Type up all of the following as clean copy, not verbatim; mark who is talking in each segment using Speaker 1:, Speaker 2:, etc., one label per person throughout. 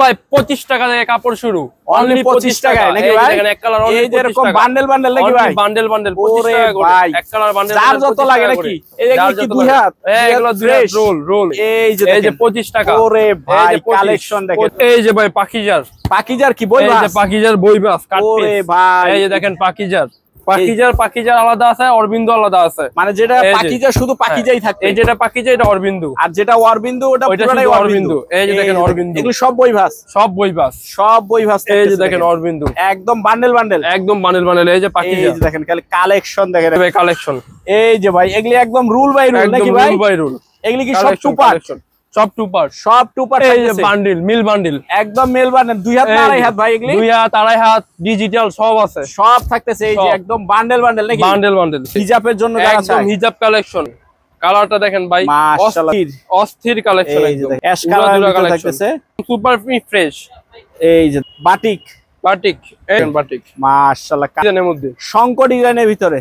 Speaker 1: ভাই 25 টাকা থেকে কাপড় শুরু,
Speaker 2: অনলি 25 টাকায় নাকি ভাই?
Speaker 1: দেখেন এক কালার
Speaker 2: এই যে এরকম বান্ডেল বান্ডেল নাকি ভাই?
Speaker 1: বান্ডেল 25 টাকা করে এক কালার বান্ডেল,
Speaker 2: যার যত লাগে নাকি? এই কি দুই হাত?
Speaker 1: এগুলো দুই হাত রোল। এই যে 25 টাকা।
Speaker 2: ওরে ভাই কালেকশন দেখেন।
Speaker 1: এই যে ভাই পাকিজার কি বই বাস? এই যে পাকিজার বই বাস কাট পিস। ওরে ভাই এই যে দেখেন পাকিজার আলাদা আছে, অরবিন্দু আলাদা আছে।
Speaker 2: মানে যেটা পাকিজা শুধু পাকিজাই থাকে,
Speaker 1: এই যেটা পাকিজা এটা অরবিন্দু,
Speaker 2: আর যেটা অরবিন্দু ওটা পুরোটাই অরবিন্দু।
Speaker 1: এই যে দেখেন অরবিন্দু,
Speaker 2: এগুলো সব বই ভাস।
Speaker 1: এই যে দেখেন অরবিন্দু
Speaker 2: একদম বান্ডেল বান্ডেল।
Speaker 1: এই যে পাকিজা,
Speaker 2: এই যে দেখেন কালেকশন দেখেন
Speaker 1: ভাই কালেকশন।
Speaker 2: এই যে ভাই এগুলি একদম রুল বাই রুল নাকি ভাই?
Speaker 1: Rule by rule.
Speaker 2: এগুলি কি সব টুপার? সব টুপার।
Speaker 1: এই যে বান্ডিল, মিল বান্ডিল,
Speaker 2: একদম মিল বান্ডেল। দুই হাত না আড়াই হাত ভাই? এগুলি
Speaker 1: দুই হাত আড়াই হাত ডিজিটাল সব আছে,
Speaker 2: সব থাকতেছে। এই যে একদম বান্ডেল বান্ডেল নাকি?
Speaker 1: বান্ডেল
Speaker 2: হিজাবের জন্য যারা চায়,
Speaker 1: একদম হিজাব কালেকশন। কালারটা দেখেন ভাই,
Speaker 2: মাশাআল্লাহ
Speaker 1: অস্থির কালেকশন।
Speaker 2: এই যে অ্যাশ কালার থাকতেছে,
Speaker 1: সুপার ফ্রেশ।
Speaker 2: এই যে বাটিক মাশাআল্লাহ,
Speaker 1: ডিজাইনের মধ্যে
Speaker 2: শঙ্কর ডিজাইনের ভিতরে।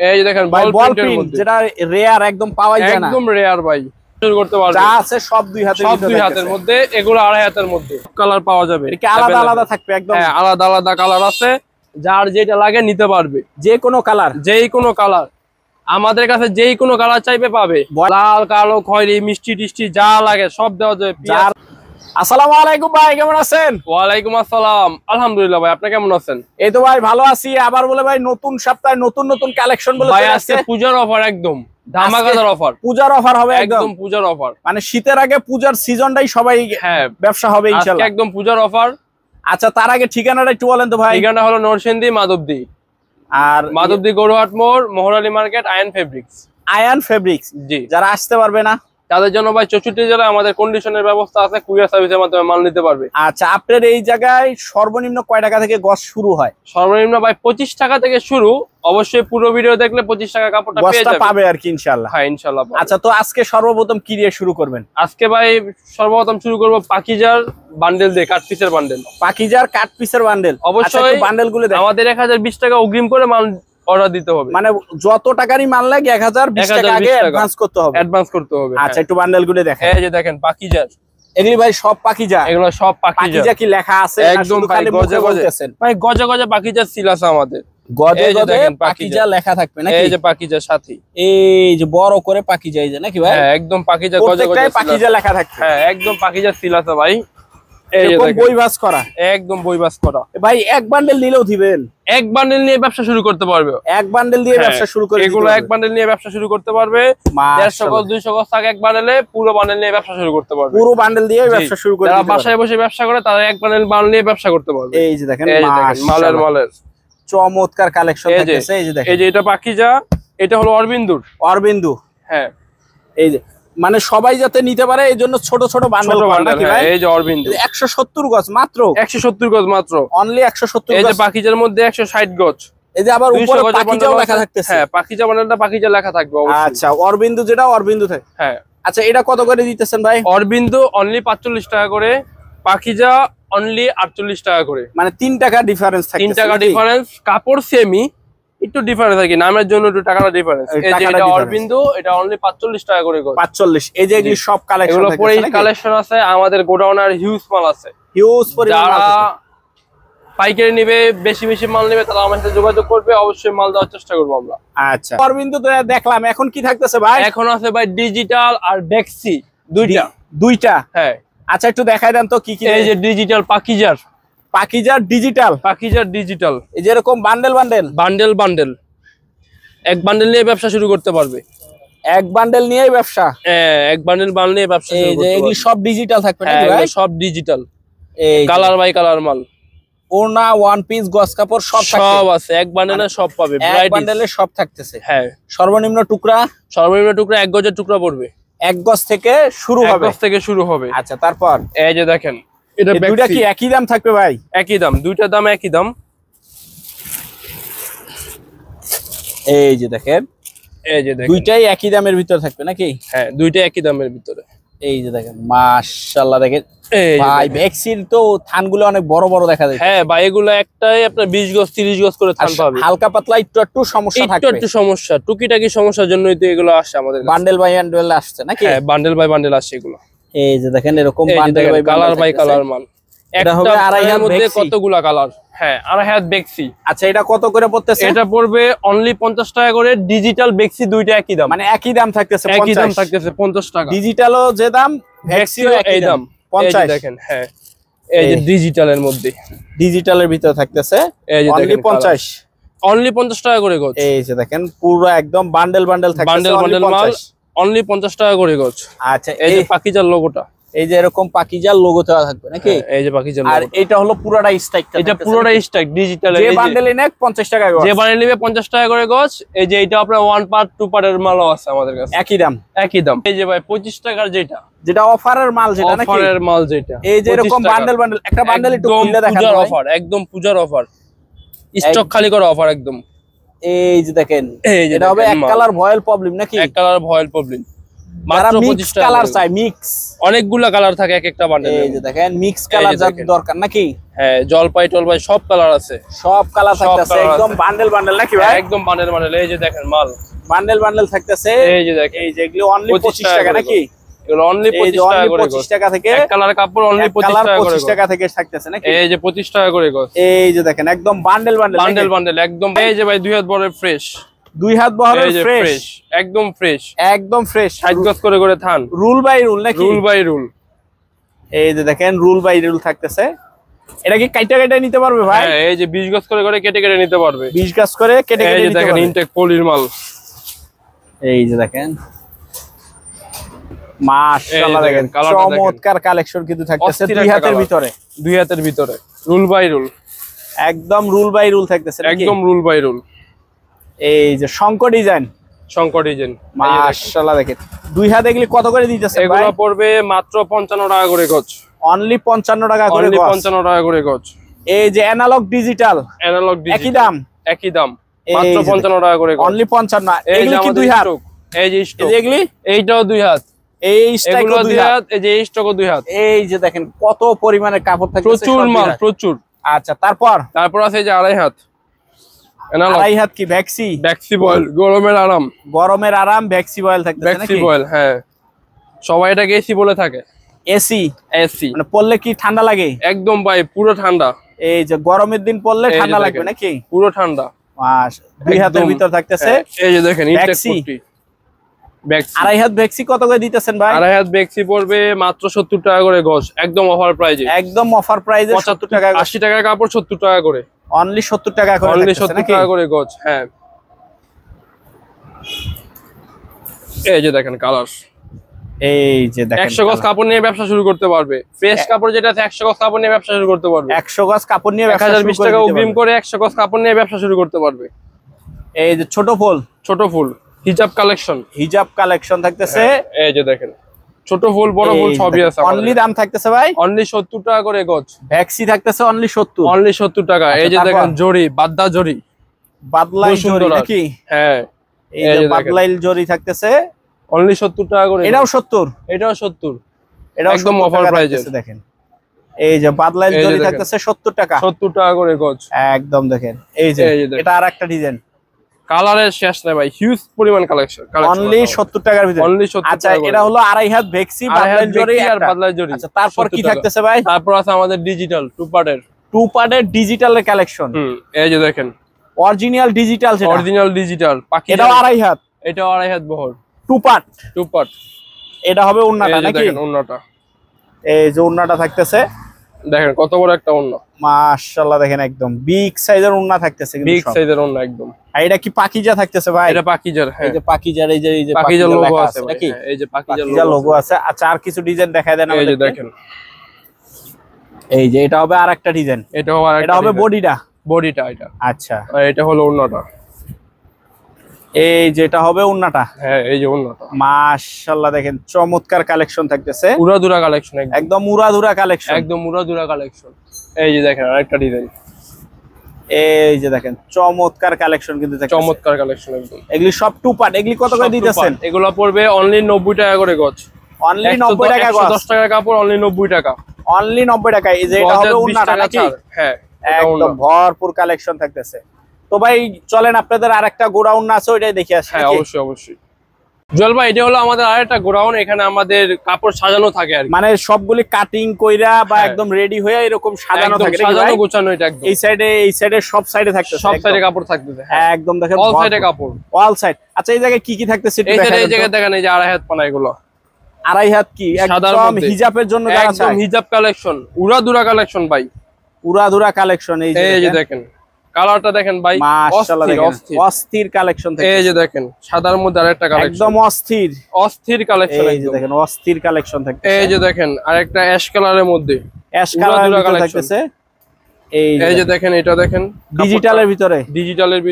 Speaker 1: এই যে দেখেন
Speaker 2: বল প্রিন্ট, যেটা রেয়ার, একদম পাওয়াই যায় না,
Speaker 1: একদম রেয়ার ভাই। শুরু করতে পারবে,
Speaker 2: যা আছে সব দুই হাতের
Speaker 1: মধ্যে। এগুলো আড়াই হাতের মধ্যে কালার পাওয়া যাবে।
Speaker 2: এটা আলাদা আলাদা থাকবে একদম?
Speaker 1: হ্যাঁ আলাদা আলাদা কালার আছে, যার যেটা লাগে নিতে পারবে।
Speaker 2: যে কোনো কালার
Speaker 1: আমাদের কাছে যেই কোনো কালার চাইবে পাবে। লাল, কালো, খয়েরি, মিষ্টি টিষ্টি যা লাগে সব দেওয়া যাবে।
Speaker 2: আসসালামু আলাইকুম ভাই, কেমন আছেন?
Speaker 1: ওয়ালাইকুম আসসালাম, আলহামদুলিল্লাহ ভাই, আপনি কেমন আছেন?
Speaker 2: এই তো ভাই ভালো আছি। আবার বলে ভাই নতুন সপ্তাহে নতুন কালেকশন বলে
Speaker 1: ভাই আজকে পূজার অফার, একদম ধামাকাদার অফার।
Speaker 2: পূজার অফার হবে, একদম
Speaker 1: পূজার অফার।
Speaker 2: মানে শীতের আগে পূজার সিজনটাই সবাই ব্যবসা হবে ইনশাআল্লাহ।
Speaker 1: একদম পূজার অফার।
Speaker 2: আচ্ছা তার আগে ঠিকানাটা একটু বলেন তো ভাই।
Speaker 1: ঠিকানা হলো নরসিংদী মাধবদী, আর মাধবদী গরুহাট মোড়, মোহরালী মার্কেট, আয়ন ফেব্রিক্স। জি,
Speaker 2: যারা আসতে পারবে না
Speaker 1: তাদের জন্য ভাই 64 জেলায় আমাদের কন্ডিশনের ব্যবস্থা আছে, কুরিয়ার সার্ভিসের মাধ্যমে মাল নিতে পারবে।
Speaker 2: আচ্ছা আপনার এই জায়গায় সর্বনিম্ন কয় টাকা থেকে গজ শুরু হয়?
Speaker 1: সর্বনিম্ন ভাই 25 টাকা থেকে শুরু। অবশ্যই পুরো ভিডিও দেখলে 25 টাকা কাপড়টা পেয়ে যাবে,
Speaker 2: পাবে আর কি ইনশাআল্লাহ।
Speaker 1: হ্যাঁ ইনশাআল্লাহ।
Speaker 2: আচ্ছা তো আজকে সর্বপ্রথম কি দিয়ে শুরু করবেন?
Speaker 1: আজকে ভাই সর্বপ্রথম শুরু করব পাকিজার বান্ডেল দিয়ে, কাট পিসের বান্ডেল।
Speaker 2: পাকিজার কাট পিসের বান্ডেল।
Speaker 1: অবশ্যই
Speaker 2: বান্ডেলগুলো
Speaker 1: আমাদের 1020 টাকা অগ্রিম করে মাল অর্ডার দিতে হবে।
Speaker 2: মানে যত টাকারই মাল লাগে 1020 টাকা আগে অ্যাডভান্স করতে হবে। আচ্ছা একটু বান্ডেলগুলো দেখেন।
Speaker 1: এই যে দেখেন পাকিজার,
Speaker 2: এগুলি ভাই সব পাকিজা?
Speaker 1: এগুলো সব পাকিজা।
Speaker 2: কি লেখা আছে?
Speaker 1: একদম খালি গজে ভাই, গজে পাকিজার সিল আছে আমাদের।
Speaker 2: গজে পাকিজা লেখা থাকবে নাকি?
Speaker 1: এই যে পাকিজার সাথে
Speaker 2: এই যে বড় করে পাকিজা, এই যে নাকি ভাই?
Speaker 1: হ্যাঁ একদম পাকিজা, গজে
Speaker 2: পাকিজা লেখা থাকবে।
Speaker 1: হ্যাঁ একদম পাকিজার সিল আছে ভাই।
Speaker 2: বইবাস করা,
Speaker 1: একদম বইবাস করা
Speaker 2: ভাই। এক বান্ডেল নিলেও দিবেন?
Speaker 1: এক বান্ডেল নিয়ে ব্যবসা শুরু করতে পারবে।
Speaker 2: এক বান্ডেল দিয়ে ব্যবসা শুরু করে
Speaker 1: এগুলো এক বান্ডেল নিয়ে ব্যবসা শুরু করতে পারবে। 150 গজ 200 গজ থাকে এক বান্ডেলে, পুরো বান্ডেল নিয়ে ব্যবসা শুরু করতে পারবে।
Speaker 2: পুরো বান্ডেল দিয়ে ব্যবসা শুরু করতে পারবে।
Speaker 1: যারা বাসায় বসে ব্যবসা করে তারা এক বান্ডেল মাল নিয়ে ব্যবসা করতে পারবে।
Speaker 2: এই যে দেখেন
Speaker 1: মালের
Speaker 2: চমৎকার কালেকশন থাকতেছে। এই যে দেখেন,
Speaker 1: এই যে এটা পাকিজা, এটা হলো অরবিন্দু। হ্যাঁ
Speaker 2: এই যে মানে সবাই যাতে নিতে পারে এই জন্য ছোট ছোট বান্ডেল নাকি ভাই?
Speaker 1: এই যে অরবিন্দু
Speaker 2: 170 গজ মাত্র,
Speaker 1: 170 গজ মাত্র,
Speaker 2: অনলি 170 গজ।
Speaker 1: এই যে পাকিজার মধ্যে 160 গজ।
Speaker 2: এই যে আবার উপরে পাকিজাও লেখা থাকতেছে।
Speaker 1: হ্যাঁ পাকিজা বান্ডেলটা পাকিজা লেখা থাকবে অবশ্যই।
Speaker 2: আচ্ছা অরবিন্দু, যেটা অরবিন্দু থাকে।
Speaker 1: হ্যাঁ
Speaker 2: আচ্ছা এটা কত করে দিতেছেন ভাই?
Speaker 1: অরবিন্দু অনলি 45 টাকা করে, পাকিজা অনলি 48 টাকা করে।
Speaker 2: মানে 3 টাকা ডিফারেন্স থাকে।
Speaker 1: 3 টাকা ডিফারেন্স, কাপড় সেমি, একটু ডিফারেন্স আছে, নামের জন্য একটু টাকাটা ডিফারেন্স। এই যে এটা অরবিন্দু, এটা অনলি 45 টাকা করে।
Speaker 2: 45। এই যে এগুলি সব কালেকশন,
Speaker 1: এগুলো পরে কালেকশন আছে আমাদের গোডাউনের, হিউজ মাল আছে, হিউজ পরিমাণ আছে। যারা পাইকারি নেবে, বেশি মাল নেবে, তারা আমার সাথে যোগাযোগ করবে, অবশ্যই মাল দেওয়ার চেষ্টা করব আমরা।
Speaker 2: আচ্ছা অরবিন্দু তো দেখলাম, এখন কি থাকতেছে ভাই?
Speaker 1: এখন আছে ভাই ডিজিটাল আর বেক্সি,
Speaker 2: দুইটা।
Speaker 1: হ্যাঁ
Speaker 2: আচ্ছা একটু দেখাই দেন তো কি কি।
Speaker 1: এই যে ডিজিটাল পাকিজার ডিজিটাল,
Speaker 2: এই যে এরকম বান্ডেল
Speaker 1: এক বান্ডেল নিয়ে ব্যবসা শুরু করতে পারবে।
Speaker 2: এক বান্ডেল নিয়েই ব্যবসা?
Speaker 1: হ্যাঁ এক বান্ডেল মাল নিয়ে ব্যবসা শুরু করতে পারবে।
Speaker 2: এগুলি সব ডিজিটাল থাকবে নাকি ভাই?
Speaker 1: সব ডিজিটাল, কালার বাই কালার মাল।
Speaker 2: ওনা, ওয়ান পিস, গস কাপড় সব
Speaker 1: আছে এক বান্ডেলে, সব পাবে।
Speaker 2: এক বান্ডেলে সব থাকতেছে।
Speaker 1: হ্যাঁ
Speaker 2: সর্বনিম্ন টুকরা
Speaker 1: 1 গজের টুকরা পড়বে।
Speaker 2: 1 গজ থেকে শুরু হবে। আচ্ছা তারপর
Speaker 1: এই যে দেখেন,
Speaker 2: এটা দুইটা কি একই দাম থাকবে ভাই?
Speaker 1: একই দাম, দুইটার দাম একই দাম।
Speaker 2: এই যে দেখেন, দুইটাই একই দামের ভিতরে থাকবে নাকি?
Speaker 1: হ্যাঁ দুইটাই একই দামের ভিতরে।
Speaker 2: এই যে দেখেন মাশাআল্লাহ, দেখেন ভাই ভ্যাকসিন তো থানগুলো অনেক বড় বড় দেখা যায়।
Speaker 1: হ্যাঁ ভাই এগুলো একটাই আপনার 20 গজ 30 গজ করে থান পাবে।
Speaker 2: হালকা পাতলা একটু সমস্যা থাকবে,
Speaker 1: একটু সমস্যা, টুকিটাকি সমস্যার জন্যই তো এগুলো আসে আমাদের।
Speaker 2: বান্ডেল বাই বান্ডেল আসছে নাকি?
Speaker 1: হ্যাঁ বান্ডেল বাই বান্ডেল আসে এগুলো।
Speaker 2: এই যে দেখেন এরকম bundle by
Speaker 1: colour by colour মাল।
Speaker 2: এটা হবে আড়াই হাত
Speaker 1: মধ্যে
Speaker 2: বেক্সি।
Speaker 1: কতগুলা কালার? হ্যাঁ, আড়াই হাত বেক্সি।
Speaker 2: আচ্ছা, এটা কত করে পড়তেছে?
Speaker 1: এটা পড়বে অনলি 50 টাকা করে। ডিজিটাল বেক্সি দুইটা একই দাম,
Speaker 2: মানে একই দাম থাকতেছে,
Speaker 1: একই দাম থাকতেছে 50 টাকা।
Speaker 2: ডিজিটালও যে দাম,
Speaker 1: বেক্সিও এই দাম
Speaker 2: 50।
Speaker 1: দেখেন, হ্যাঁ এই যে ডিজিটালের মধ্যে,
Speaker 2: ডিজিটালের ভিতরে থাকতেছে
Speaker 1: এই যে
Speaker 2: অনলি
Speaker 1: দেখেন
Speaker 2: 50।
Speaker 1: অনলি 50 টাকা করে গজ।
Speaker 2: এই যে দেখেন পুরো একদম বান্ডেল বান্ডেল থাকতেছে,
Speaker 1: বান্ডেল বান্ডেল মাল, অনলি 50 টাকা করে গজ।
Speaker 2: আচ্ছা,
Speaker 1: এই যে পাকিজার লোগোটা,
Speaker 2: এই যে এরকম পাকিজার লোগো দেওয়া থাকবে নাকি?
Speaker 1: এই যে পাকিজার
Speaker 2: আর
Speaker 1: লোগো।
Speaker 2: এটা হলো পুরোটা স্ট্রাইকটা,
Speaker 1: এটা পুরোটা স্ট্যাক ডিজিটাল।
Speaker 2: যে বান্ডেলে নেক 50 টাকা গজ,
Speaker 1: যে বান্ডেল নিবে 50 টাকা করে গজ। এই যে এটা আপনার 1 পার্ট 2 পার্টের মালও আছে আমাদের কাছে,
Speaker 2: একই দাম,
Speaker 1: একই দাম। এই যে ভাই 25 টাকার যেটা
Speaker 2: অফারের মাল, যেটা নাকি
Speaker 1: অফারের মাল, যেটা
Speaker 2: এই যে এরকম বান্ডেল বান্ডেল একটা বান্ডেল একটু খুলে দেখান
Speaker 1: পূজার
Speaker 2: ভাই।
Speaker 1: অফার, একদম পূজার অফার, স্টক খালি করা অফার একদম।
Speaker 2: এই যে দেখেন,
Speaker 1: এই যে
Speaker 2: এটা হবে এক কালার ভয়েল প্রবলেম নাকি?
Speaker 1: এক কালার ভয়েল প্রবলেম,
Speaker 2: যারা
Speaker 1: মাত্র
Speaker 2: মিক্স
Speaker 1: 25 টাকা
Speaker 2: কালার
Speaker 1: করে।
Speaker 2: চাই, মিক্স
Speaker 1: অনেকগুলা কালার থাকে এক একটা বান্ডেলে।
Speaker 2: এই যে দেখেন মিক্স কালার
Speaker 1: যে
Speaker 2: যাদের
Speaker 1: দেখেন।
Speaker 2: দরকার নাকি?
Speaker 1: হ্যাঁ, জলপাই টলপাই সব কালার আছে,
Speaker 2: সব কালার
Speaker 1: সব
Speaker 2: থাকতেছে,
Speaker 1: colour
Speaker 2: একদম
Speaker 1: আছে।
Speaker 2: বান্ডেল বান্ডেল নাকি ভাই?
Speaker 1: একদম বান্ডেল বান্ডেল। এই যে দেখেন মাল,
Speaker 2: বান্ডেল বান্ডেল থাকতেছে।
Speaker 1: এই যে দেখেন,
Speaker 2: এই যে এগুলো অনলি 25 টাকা
Speaker 1: করে
Speaker 2: নাকি?
Speaker 1: এগুলো অনলি
Speaker 2: এই যে
Speaker 1: 25 টাকা
Speaker 2: অনলি
Speaker 1: করে
Speaker 2: 25 টাকা থেকে
Speaker 1: এক কালার কাপড় অনলি
Speaker 2: এক
Speaker 1: 25
Speaker 2: কালার
Speaker 1: টাকা করে
Speaker 2: 25 টাকা থেকে থাকতেছে নাকি?
Speaker 1: এই যে 25 টাকা করে গজ।
Speaker 2: এই যে দেখেন একদম বান্ডেল বান্ডেল
Speaker 1: বান্ডেল বান্ডেল একদম। এই যে ভাই 2 হাত বড় ফ্রেশ,
Speaker 2: 2 হাত বহরের
Speaker 1: এই যে
Speaker 2: ফ্রেশ,
Speaker 1: ফ্রেশ, একদম ফ্রেশ,
Speaker 2: একদম ফ্রেশ,
Speaker 1: 60 গজ করে থান,
Speaker 2: রুল বাই রুল নাকি?
Speaker 1: Rule by rule.
Speaker 2: এই যে দেখেন রুল বাই রুল থাকতেছে। এটা কি কাইটা কাইটা নিতে পারবে ভাই?
Speaker 1: হ্যাঁ, এই যে 20 গজ করে কেটে কেটে নিতে পারবে।
Speaker 2: 20 গাছ করে কেটে
Speaker 1: এই
Speaker 2: কেটে
Speaker 1: যে
Speaker 2: নিতে
Speaker 1: দেখেন
Speaker 2: পারবে।
Speaker 1: ইনটেক পলির মাল।
Speaker 2: এই যে দেখেন মাশাআল্লাহ,
Speaker 1: এই যে
Speaker 2: দেখেন
Speaker 1: দেখেন, কালারটা দেখেন।
Speaker 2: চমৎকার কালেকশন কিন্তু থাকতেছে
Speaker 1: অস্থির
Speaker 2: 2
Speaker 1: একটা
Speaker 2: হাতের
Speaker 1: colour।
Speaker 2: ভিতরে,
Speaker 1: 2 হাতের ভিতরে রুল বাই রুল,
Speaker 2: একদম রুল বাই রুল থাকতেছে নাকি?
Speaker 1: একদম রুল বাই রুল।
Speaker 2: এই যে শঙ্কর ডিজাইন,
Speaker 1: শঙ্কর ডিজাইন
Speaker 2: মাশাআল্লাহ দেখেন 2 হাত এগুলি কত করে দিতেছে ভাই?
Speaker 1: এগুলো পড়বে মাত্র 55 টাকা করে গজ,
Speaker 2: অনলি 55 টাকা করে
Speaker 1: অনলি
Speaker 2: গজ।
Speaker 1: 55 টাকা করে গজ।
Speaker 2: এই যে অ্যানালগ ডিজিটাল
Speaker 1: অ্যানালগ
Speaker 2: একই
Speaker 1: ডিজিটাল
Speaker 2: দাম,
Speaker 1: একই দাম,
Speaker 2: এই
Speaker 1: মাত্র
Speaker 2: যে
Speaker 1: 55 টাকা করে গজ।
Speaker 2: অনলি 55।
Speaker 1: এই
Speaker 2: এগুলি
Speaker 1: যে
Speaker 2: কি
Speaker 1: আমাদের
Speaker 2: 2 হাত?
Speaker 1: স্টক, এই যে
Speaker 2: এই
Speaker 1: স্টক,
Speaker 2: যে এগুলি,
Speaker 1: এইটাও 2 হাত,
Speaker 2: এই
Speaker 1: এগুলো
Speaker 2: স্টাইলও
Speaker 1: 2
Speaker 2: 2 হাত।
Speaker 1: হাত, এই যে এই স্টকও 2 হাত।
Speaker 2: এই যে দেখেন কত পরিমাণে কাপড় থাকতেছে,
Speaker 1: প্রচুর
Speaker 2: সব 2
Speaker 1: মাল,
Speaker 2: হাত।
Speaker 1: প্রচুর।
Speaker 2: আচ্ছা, তারপর
Speaker 1: তারপর আছে এই যে আড়াই হাত অ্যানালগ
Speaker 2: আড়াই হাত কি ভ্যাক্সি,
Speaker 1: ব্যাক্সি বয়েল, গরমের আরাম,
Speaker 2: গরমের আরাম ভ্যাক্সি বয়েল থাকতেছে
Speaker 1: ব্যাক্সি
Speaker 2: নাকি?
Speaker 1: বয়েল। হ্যাঁ, সবাই এটাকে এসি বলে থাকে,
Speaker 2: এসি
Speaker 1: এসি।
Speaker 2: মানে পড়লে কি ঠান্ডা লাগে?
Speaker 1: একদম ভাই পুরো ঠান্ডা,
Speaker 2: এই যে গরমের দিন পড়লে
Speaker 1: এই যে
Speaker 2: ঠান্ডা লাগবে
Speaker 1: দেখেন,
Speaker 2: নাকি?
Speaker 1: পুরো ঠান্ডা।
Speaker 2: 2 হাতের
Speaker 1: একদম।
Speaker 2: ভিতর থাকতেছে।
Speaker 1: হ্যাঁ, এই যে দেখেন ইনটেক
Speaker 2: ব্যাক্সি।
Speaker 1: পট্টি, ব্যাক্সি।
Speaker 2: আড়াই হাত ভ্যাক্সি কত করে দিতেছেন ভাই?
Speaker 1: আড়াই হাত ব্যাক্সি পড়বে মাত্র 70 টাকা করে গজ, একদম অফার প্রাইজে।
Speaker 2: একদম অফার প্রাইসে 70 টাকা,
Speaker 1: 80 টাকার কাপড় 70 টাকা করে,
Speaker 2: অনলি 70 টাকা করে
Speaker 1: অনলি
Speaker 2: থাকতেছে
Speaker 1: 70
Speaker 2: নাকি?
Speaker 1: টাকা করে গজ। হ্যাঁ, এই যে দেখেন কালার।
Speaker 2: এই যে দেখেন
Speaker 1: 100 গজ কাপড় নিয়ে ব্যবসা শুরু করতে পারবে। ফ্রেশ কাপড় যেটা আছে 100 গজ কাপড় নিয়ে ব্যবসা শুরু করতে পারবে।
Speaker 2: 100 গজ কাপড় নিয়ে ব্যবসা শুরু
Speaker 1: 1020
Speaker 2: করে
Speaker 1: টাকা
Speaker 2: দিতে
Speaker 1: অগ্রিম
Speaker 2: পারবে।
Speaker 1: করে 100 গজ কাপড় নিয়ে ব্যবসা শুরু করতে পারবে।
Speaker 2: এই যে ছোট ফুল,
Speaker 1: ছোট ফুল হিজাব কালেকশন,
Speaker 2: হিজাব কালেকশন থাকতেছে।
Speaker 1: এই যে দেখেন ছোট ফুল বড় ফুল সবই আছে।
Speaker 2: অনলি দাম থাকতেছে ভাই
Speaker 1: অনলি 70 টাকা করে গজ।
Speaker 2: ভ্যাক্সি থাকতেছে অনলি 70,
Speaker 1: অনলি 70 টাকা।
Speaker 2: আচ্ছা,
Speaker 1: এই যে
Speaker 2: তারপর?
Speaker 1: দেখেন জরি, বাদদা জরি,
Speaker 2: বাদলাই জরি
Speaker 1: বসুন্ধরা।
Speaker 2: নাকি?
Speaker 1: হ্যাঁ,
Speaker 2: এই
Speaker 1: এই
Speaker 2: যে
Speaker 1: যে দেখেন।
Speaker 2: বাদলাইল জরি থাকতেছে,
Speaker 1: অনলি 70 টাকা করে।
Speaker 2: এটাও 70,
Speaker 1: এটাও 70,
Speaker 2: এটাও
Speaker 1: একদম
Speaker 2: 70
Speaker 1: offer
Speaker 2: টাকা
Speaker 1: price
Speaker 2: থাকতেছে। দেখেন এই যে বাদলাইল
Speaker 1: এই যে
Speaker 2: জরি
Speaker 1: দেখেন।
Speaker 2: থাকতেছে 70 টাকা,
Speaker 1: 70 টাকা করে গজ।
Speaker 2: একদম দেখেন। এই যে
Speaker 1: এই যে দেখেন।
Speaker 2: এটা আরেকটা ডিজাইন,
Speaker 1: কালারের শেষ নাই ভাই, হিউজ পরিমাণ কালেকশন।
Speaker 2: অনলি 70 টাকার ভিতরে।
Speaker 1: অনলি 70
Speaker 2: আচ্ছা,
Speaker 1: টাকা করে।
Speaker 2: এটা হলো আড়াই হাত ভেক্সি,
Speaker 1: আড়াই হাত
Speaker 2: বাদলাইল জরি
Speaker 1: বেক্সি আর
Speaker 2: একটা।
Speaker 1: বাদলাই জরি।
Speaker 2: আচ্ছা, তারপর
Speaker 1: 70
Speaker 2: কি
Speaker 1: টাকা।
Speaker 2: থাকতেছে ভাই?
Speaker 1: তারপর আছে আমাদের ডিজিটাল টু পার্টের।
Speaker 2: 2 পার্টের ডিজিটালের কালেকশন,
Speaker 1: এই যে দেখেন
Speaker 2: অরিজিনাল ডিজিটাল যেটা,
Speaker 1: অরিজিনাল ডিজিটাল পাখি।
Speaker 2: এটাও আড়াই হাত,
Speaker 1: এটাও আড়াই হাত বহর,
Speaker 2: 2 পার্ট।
Speaker 1: Two part.
Speaker 2: এটা হবে ওন্নাটা
Speaker 1: এই যে
Speaker 2: নাকি?
Speaker 1: দেখেন ওন্নাটা,
Speaker 2: এই যে ওন্নাটা থাকতেছে,
Speaker 1: দেখেন কত বড় একটা ওন্না,
Speaker 2: মাশাআল্লাহ দেখেন একদম বিগ সাইজের ওন্না থাকতেছে কিন্তু
Speaker 1: বিগ
Speaker 2: সব।
Speaker 1: সাইজের ওন্না একদম।
Speaker 2: আর এটা কি পাকিজা থাকতেছে ভাই?
Speaker 1: এটা পাকিজার।
Speaker 2: এই
Speaker 1: হ্যাঁ,
Speaker 2: যে পাকিজার, এই যে
Speaker 1: পাকিজার লোগো
Speaker 2: লেখা
Speaker 1: আছে ভাই।
Speaker 2: নাকি?
Speaker 1: হ্যাঁ, এই যে পাকিজার
Speaker 2: পাকিজা
Speaker 1: লোগো
Speaker 2: লোগো আছে। আচ্ছা, আর কিছু ডিজাইন দেখায় দেন
Speaker 1: এই যে
Speaker 2: আমাদেরকে।
Speaker 1: দেখেন
Speaker 2: এই যে এটা হবে আরেকটা ডিজাইন,
Speaker 1: এটা হবে
Speaker 2: এটা হবে বডিটা।
Speaker 1: বডিটা এটা।
Speaker 2: আচ্ছা,
Speaker 1: আর এটা হলো ওন্নাটা।
Speaker 2: এই যে এটা হবে ওন্নাটা।
Speaker 1: হ্যাঁ, এই যে ওন্নাটা
Speaker 2: মাশাআল্লাহ দেখেন চমৎকার কালেকশন থাকতেছে,
Speaker 1: উড়াদুরা কালেকশন,
Speaker 2: একদম উড়াধুরা কালেকশন।
Speaker 1: একদম উড়াদুরা কালেকশন। এই যে দেখেন আরেকটা ডিজাইন,
Speaker 2: এই যে দেখেন চমৎকার কালেকশন কিন্তু থাকতেছে।
Speaker 1: চমৎকার কালেকশন একদম।
Speaker 2: এগুলি সব 2 পার্ট, এগুলি কত করে দিতেছেন?
Speaker 1: এগুলো পড়বে অনলি 90 টাকা করে গজ।
Speaker 2: অনলি 90 টাকা গজ,
Speaker 1: 110 টাকার কাপড় অনলি 90 টাকা।
Speaker 2: অনলি 90 টাকা। এই যে এটা হবে
Speaker 1: গজের 20
Speaker 2: ওন্নাটা
Speaker 1: টাকা
Speaker 2: নাকি?
Speaker 1: ছাড়। হ্যাঁ, এটা
Speaker 2: একদম
Speaker 1: ওন্না।
Speaker 2: ভরপুর কালেকশন থাকতেছে। তো ভাই চলেন আপনাদের আরেকটা গোডাউন আছে, ওইটাই দেখে আসি
Speaker 1: হ্যাঁ,
Speaker 2: নাকি?
Speaker 1: অবশ্যই অবশ্যই। জুয়েল ভাই এটা হলো আমাদের আরেকটা গোডাউন, এখানে আমাদের কাপড় সাজানো থাকে আর কি।
Speaker 2: মানে সবগুলি কাটিং কইরা বা একদম রেডি হয়ে এরকম সাজানো থাকে,
Speaker 1: সাজানো গোছানো এটা একদম।
Speaker 2: এই সাইডে সব সাইডে থাকতেছে,
Speaker 1: সব সাইডে কাপড় থাকতেছে,
Speaker 2: একদম দেখেন
Speaker 1: অল সাইডে কাপড়,
Speaker 2: অল সাইড। আচ্ছা এই জায়গায় কি থাকতেছে
Speaker 1: এই জায়গায় দেখেন, এই যে আড়াই হাত পানা এগুলো।
Speaker 2: আড়াই হাত কি একদম হিজাবের জন্য,
Speaker 1: একদম হিজাব কালেকশন, উড়াদুরা কালেকশন ভাই,
Speaker 2: উড়াদুরা কালেকশন। এই
Speaker 1: যে দেখেন কালারটা দেখেন ভাই,
Speaker 2: মাশাআল্লাহ দেখেন অস্থির কালেকশন থাকে।
Speaker 1: এই যে দেখেন সাদার মধ্যে আরেকটা কালেকশন,
Speaker 2: একদম অস্থির
Speaker 1: কালেকশন।
Speaker 2: এই যে দেখেন অস্থির কালেকশন থাকে।
Speaker 1: এই যে দেখেন আরেকটা অ্যাশ কালারের মধ্যে,
Speaker 2: অ্যাশ কালারের থাকতেছে।
Speaker 1: এই যে দেখেন, এটা দেখেন
Speaker 2: ডিজিটালের ভিতরে,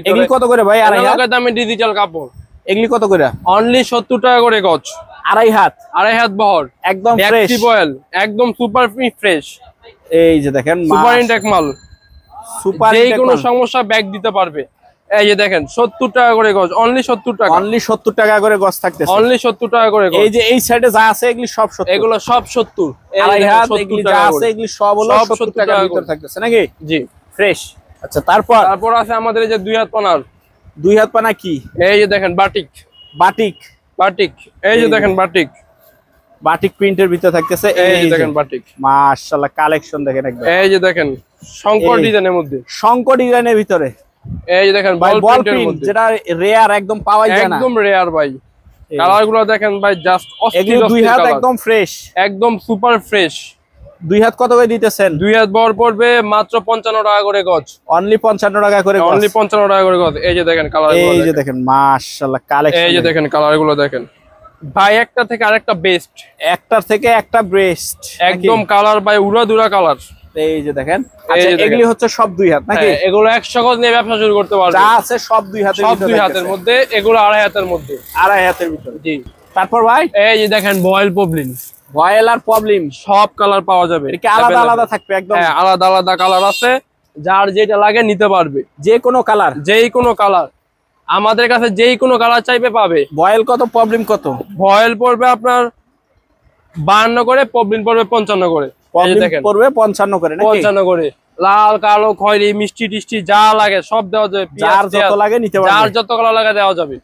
Speaker 2: এগুলি কত করে ভাই? আড়াই হাত
Speaker 1: দামে ডিজিটাল কাপড়,
Speaker 2: এগুলি কত করে?
Speaker 1: অনলি 70 টাকা করে গজ।
Speaker 2: আড়াই হাত বহর,
Speaker 1: একদম ফ্রেশ বয়েল, একদম সুপার ফ্রেশ।
Speaker 2: এই যে দেখেন
Speaker 1: সুপার ইনটেক মাল, যে কোনো সমস্যা ব্যাগ দিতে পারবে। এই যে দেখেন 70 টাকা করে গজ, অনলি 70 টাকা,
Speaker 2: অনলি 70 টাকা করে গজ থাকতেছে,
Speaker 1: অনলি 70 টাকা করে গজ।
Speaker 2: এই যে এই সাইডে যা আছে এগুলি সব 70,
Speaker 1: এগুলো সব 70।
Speaker 2: আড়াই হাত এগুলি যা আছে এগুলি সব হলো 70 টাকার ভিতর থাকতেছে নাকি?
Speaker 1: জি
Speaker 2: ফ্রেশ। আচ্ছা তারপর
Speaker 1: আছে আমাদের এই যে দুই হাত পানার।
Speaker 2: দুই হাত পানা কি?
Speaker 1: এই যে দেখেন বাটিক, এই যে দেখেন বাটিক
Speaker 2: প্রিন্টের ভিতরে থাকতেছে।
Speaker 1: এই যে দেখেন বাটিক,
Speaker 2: মাশাআল্লাহ কালেকশন দেখেন একদম।
Speaker 1: এই যে দেখেন শঙ্কর ডিজাইনের মধ্যে,
Speaker 2: শঙ্কর ডিজাইনের ভিতরে।
Speaker 1: এই যে দেখেন বল প্রিন্টের মধ্যে,
Speaker 2: যেটা রেয়ার একদম পাওয়া যায় না,
Speaker 1: একদম রেয়ার ভাই। কালারগুলো দেখেন ভাই, জাস্ট অস্থির।
Speaker 2: দুই হাত একদম ফ্রেশ,
Speaker 1: একদম সুপার ফ্রেশ।
Speaker 2: দুই হাত কত করে দিতেছেন?
Speaker 1: দুই হাত বহর পড়বে মাত্র 55 টাকা করে গজ,
Speaker 2: অনলি 55 টাকা করে,
Speaker 1: অনলি 55 টাকা করে গজ। এই যে দেখেন কালারগুলো,
Speaker 2: এই যে দেখেন মাশাআল্লাহ কালেকশন।
Speaker 1: এই যে দেখেন কালারগুলো দেখেন ভাই, একটা থেকে আরেকটা বেস্ট,
Speaker 2: একটার থেকে একটা বেস্ট
Speaker 1: একদম কালার ভাই, উড়াদুরা কালার।
Speaker 2: এই যে দেখেন, আচ্ছা এগুলি হচ্ছে সব দুই হাত নাকি?
Speaker 1: এগুলো 100 গজ নিয়ে ব্যবসা শুরু করতে পারবে,
Speaker 2: যা আছে সব দুই হাতের ভিতরে,
Speaker 1: সব দুই হাতের মধ্যে। এগুলো আড়াই হাতের মধ্যে,
Speaker 2: আড়াই হাতের ভিতরে।
Speaker 1: জি।
Speaker 2: তারপর ভাই
Speaker 1: এই যে দেখেন বয়েল পবলিন,
Speaker 2: আর প্রবলেম
Speaker 1: সব কালার পাওয়া যাবে,
Speaker 2: এটা আলাদা আলাদা থাকবে একদম।
Speaker 1: হ্যাঁ আলাদা আলাদা কালার আছে, যার যেটা লাগে নিতে পারবে,
Speaker 2: যে কোনো কালার,
Speaker 1: আমাদের কাছে যেই কোনো কালার চাইবে পাবে।
Speaker 2: বয়েল কত, প্রবলেম কত?
Speaker 1: বয়েল পড়বে আপনার 52 করে, পবলিন পড়বে 55 করে।
Speaker 2: দেখেন পড়বে 55 করে,
Speaker 1: 55 করে। লাল কালো খয়েরি মিষ্টি টিষ্টি যা লাগে সব দেওয়া যাবে,
Speaker 2: যার যত লাগে নিতে পারবে,
Speaker 1: যার যত কালার লাগে দেওয়া যাবে।